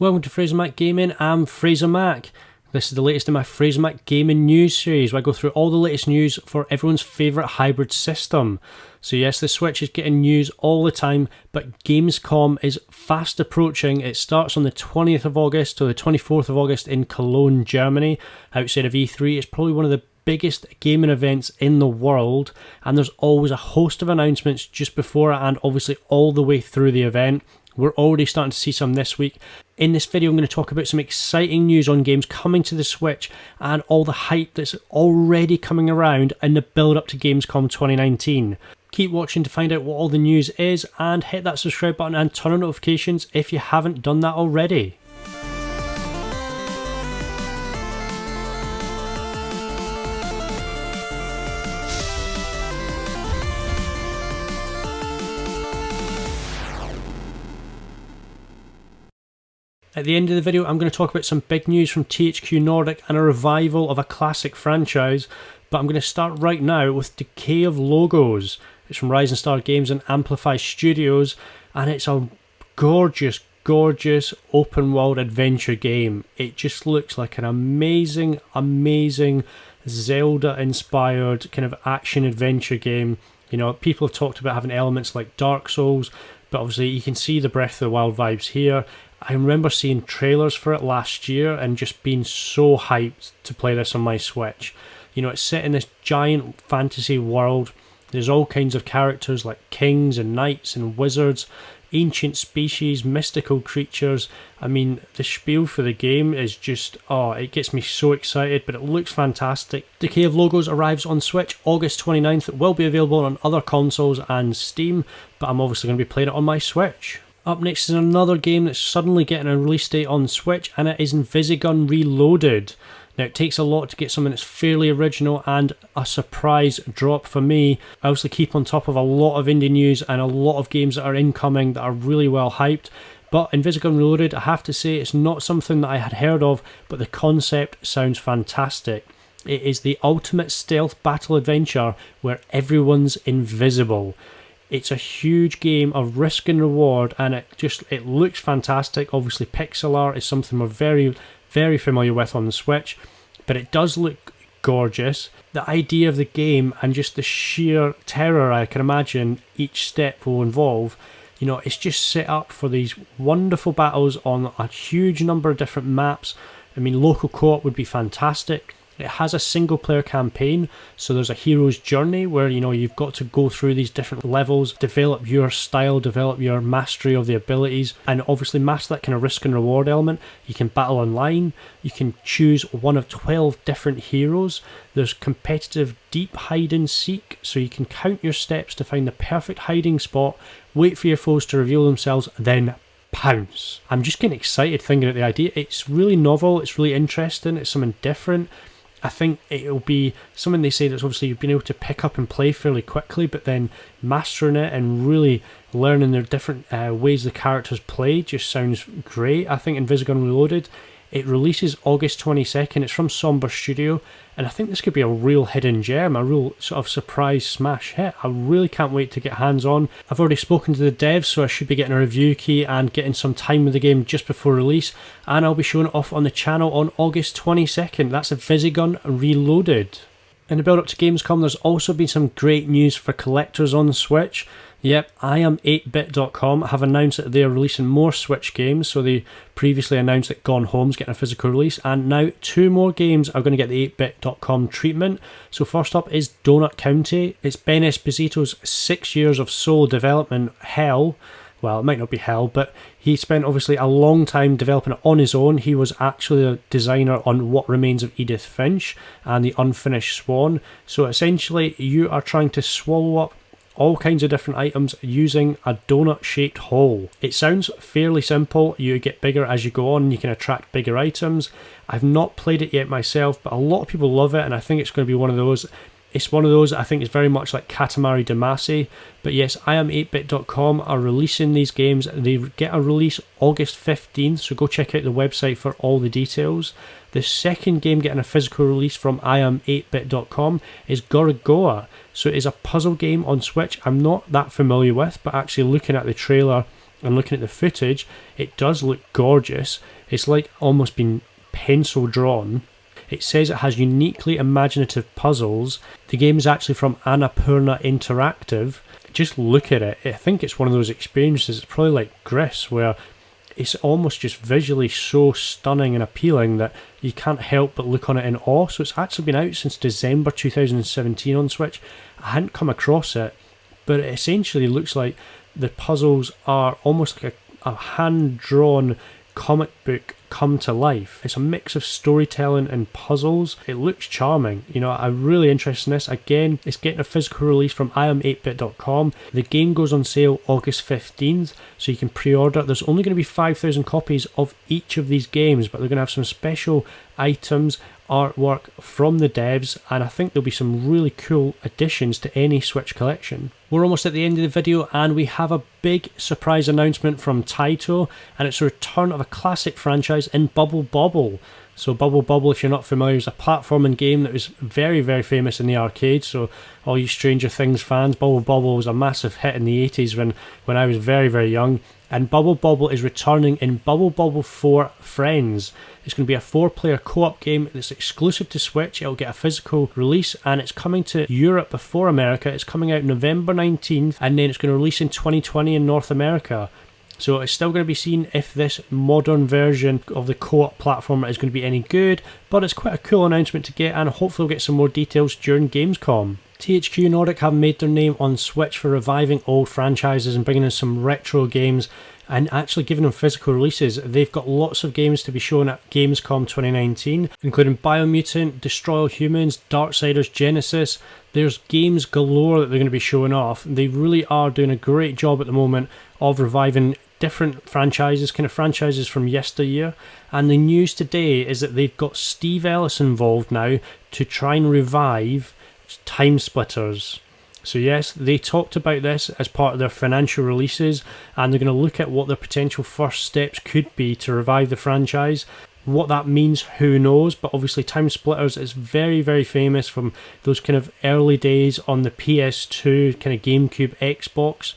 Welcome to Fraser Mac Gaming. I'm Fraser Mac. This is the latest in my Fraser Mac Gaming news series where I go through all the latest news for everyone's favourite hybrid system. So yes, the Switch is getting news all the time, but Gamescom is fast approaching. It starts on the 20th of August to the 24th of August in Cologne, Germany. Outside of E3, it's probably one of the biggest gaming events in the world, and there's always a host of announcements just before it and obviously all the way through the event. We're already starting to see some this week. In this video, I'm going to talk about some exciting news on games coming to the Switch and all the hype that's already coming around in the build up to Gamescom 2019. Keep watching to find out what all the news is, and hit that subscribe button and turn on notifications if you haven't done that already. At the end of the video, I'm going to talk about some big news from THQ Nordic and a revival of a classic franchise, but I'm going to start right now with Decay of Logos. It's from Rising Star Games and Amplify Studios, and it's a gorgeous open world adventure game. It just looks like an amazing Zelda inspired kind of action adventure game. You know, people have talked about having elements like Dark Souls, but obviously you can see the Breath of the Wild vibes here. I remember seeing trailers for it last year and just being so hyped to play this on my Switch. You know, it's set in this giant fantasy world. There's all kinds of characters like kings and knights and wizards, ancient species, mystical creatures. I mean, the spiel for the game is just, it gets me so excited, but it looks fantastic. Decay of Logos arrives on Switch August 29th. It will be available on other consoles and Steam, but I'm obviously going to be playing it on my Switch. Up next is another game that's suddenly getting a release date on Switch, and it is Invisigun Reloaded. Now, it takes a lot to get something that's fairly original and a surprise drop for me. I also keep on top of a lot of indie news and a lot of games that are incoming that are really well hyped. But Invisigun Reloaded, I have to say, it's not something that I had heard of, but the concept sounds fantastic. It is the ultimate stealth battle adventure where everyone's invisible. It's a huge game of risk and reward, and it looks fantastic. Obviously, pixel art is something we're very familiar with on the Switch, but it does look gorgeous. The idea of the game and just the sheer terror I can imagine each step will involve, you know, it's just set up for these wonderful battles on a huge number of different maps. I mean, local co-op would be fantastic. It has a single player campaign, so there's a hero's journey where, you know, you've got to go through these different levels, develop your style, develop your mastery of the abilities, and obviously master that kind of risk and reward element. You can battle online, you can choose one of 12 different heroes. There's competitive deep hide and seek, so you can count your steps to find the perfect hiding spot, wait for your foes to reveal themselves, then pounce. I'm just getting excited thinking about the idea. It's really novel, it's really interesting, it's something different. I think it'll be something they say that's obviously you've been able to pick up and play fairly quickly, but then mastering it and really learning their different ways the characters play just sounds great. I think Invisigun Reloaded, it releases August 22nd. It's from Somber Studio, and I think this could be a real hidden gem, a real sort of surprise smash hit. I really can't wait to get hands on. I've already spoken to the devs, so I should be getting a review key and getting some time with the game just before release, and I'll be showing it off on the channel on August 22nd. That's Invisigun Reloaded. In the build up to Gamescom, there's also been some great news for collectors on the Switch. Yep, Iam8bit.com have announced that they are releasing more Switch games. So they previously announced that Gone Home's getting a physical release, and now 2 more games are going to get the 8bit.com treatment. So first up is Donut County. It's Ben Esposito's 6 years of solo development hell. Well, it might not be hell, but he spent obviously a long time developing it on his own. He was actually a designer on What Remains of Edith Finch and The Unfinished Swan. So essentially, you are trying to swallow up all kinds of different items using a donut-shaped hole. It sounds fairly simple. You get bigger as you go on, and you can attract bigger items. I've not played it yet myself, but a lot of people love it, and I think it's going to be one of those. It's one of those I think is very much like Katamari Damacy. But yes, Iam8bit.com are releasing these games. They get a release August 15th, so go check out the website for all the details. The second game getting a physical release from Iam8bit.com is Gorogoa. So it is a puzzle game on Switch I'm not that familiar with, but actually looking at the trailer, and looking at the footage, it does look gorgeous. It's like almost been pencil drawn. It says it has uniquely imaginative puzzles. The game is actually from Annapurna Interactive. Just look at it. I think it's one of those experiences, it's probably like Gris, where it's almost just visually so stunning and appealing that you can't help but look on it in awe. So it's actually been out since December 2017 on Switch. I hadn't come across it, but it essentially looks like the puzzles are almost like a hand-drawn comic book come to life. It's a mix of storytelling and puzzles. It looks charming. You know, I'm really interested in this. Again, it's getting a physical release from iam8bit.com. The game goes on sale August 15th, so you can pre-order. There's only going to be 5,000 copies of each of these games, but they're going to have some special items, artwork from the devs, and I think there'll be some really cool additions to any Switch collection. We're almost at the end of the video, and we have a big surprise announcement from Taito, and it's a return of a classic franchise in Bubble Bobble. So Bubble Bobble, if you're not familiar, is a platforming game that was very, very famous in the arcade. So all you Stranger Things fans, Bubble Bobble was a massive hit in the 80s when I was very, very young. And Bubble Bobble is returning in Bubble Bobble 4 Friends. It's going to be a 4-player co-op game that's exclusive to Switch. It'll get a physical release, and it's coming to Europe before America. It's coming out November 19th, and then it's going to release in 2020 in North America. So it's still going to be seen if this modern version of the co-op platformer is going to be any good, but it's quite a cool announcement to get, and hopefully we'll get some more details during Gamescom. THQ Nordic have made their name on Switch for reviving old franchises and bringing in some retro games and actually giving them physical releases. They've got lots of games to be shown at Gamescom 2019, including Biomutant, Destroy All Humans, Darksiders Genesis. There's games galore that they're going to be showing off. They really are doing a great job at the moment of reviving different franchises, kind of franchises from yesteryear. And the news today is that they've got Steve Ellis involved now to try and revive Time Splitters. So yes, they talked about this as part of their financial releases, and they're going to look at what their potential first steps could be to revive the franchise. What that means, who knows, but obviously Time Splitters is very, very famous from those kind of early days on the PS2, kind of GameCube, Xbox,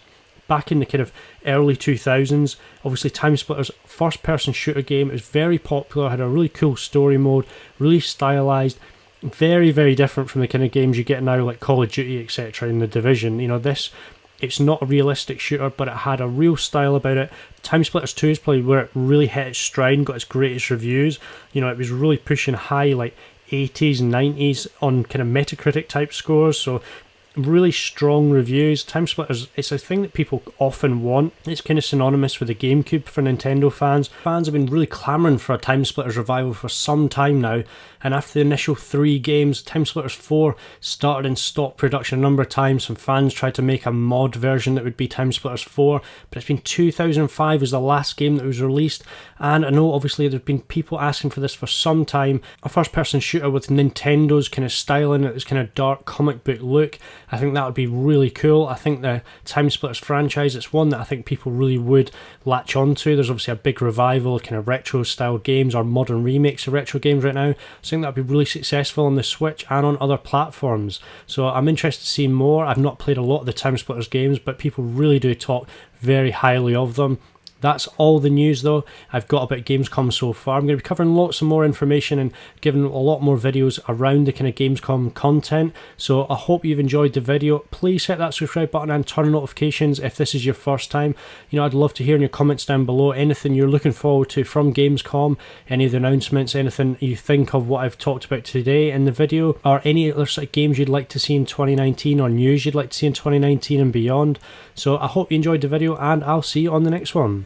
back in the kind of early 2000s. Obviously Time Splitters, first person shooter game, it was very popular, had a really cool story mode, really stylized, very, very different from the kind of games you get now like Call of Duty, etc. in The Division. You know, this, it's not a realistic shooter, but it had a real style about it. Time Splitters 2 is probably where it really hit its stride and got its greatest reviews. You know, it was really pushing high like 80s and 90s on kind of Metacritic type scores, so really strong reviews. Time Splitters, it's a thing that people often want. It's kind of synonymous with the GameCube for Nintendo fans. Fans have been really clamouring for a Time Splitters revival for some time now, and after the initial 3 games, Time Splitters 4 started in stock production a number of times. Some fans tried to make a mod version that would be Time Splitters 4, but it's been 2005 was the last game that was released, and I know obviously there's been people asking for this for some time. A first person shooter with Nintendo's kind of styling, this kind of dark comic book look. I think that would be really cool. I think the Time Splitters franchise, it's one that I think people really would latch onto. There's obviously a big revival of kind of retro style games or modern remakes of retro games right now. I think that would be really successful on the Switch and on other platforms. So I'm interested to see more. I've not played a lot of the Time Splitters games, but people really do talk very highly of them. That's all the news though I've got about Gamescom so far. I'm going to be covering lots of more information and giving a lot more videos around the kind of Gamescom content. So I hope you've enjoyed the video. Please hit that subscribe button and turn on notifications if this is your first time. You know, I'd love to hear in your comments down below anything you're looking forward to from Gamescom, any of the announcements, anything you think of what I've talked about today in the video, or any other sort of games you'd like to see in 2019 or news you'd like to see in 2019 and beyond. So I hope you enjoyed the video, and I'll see you on the next one.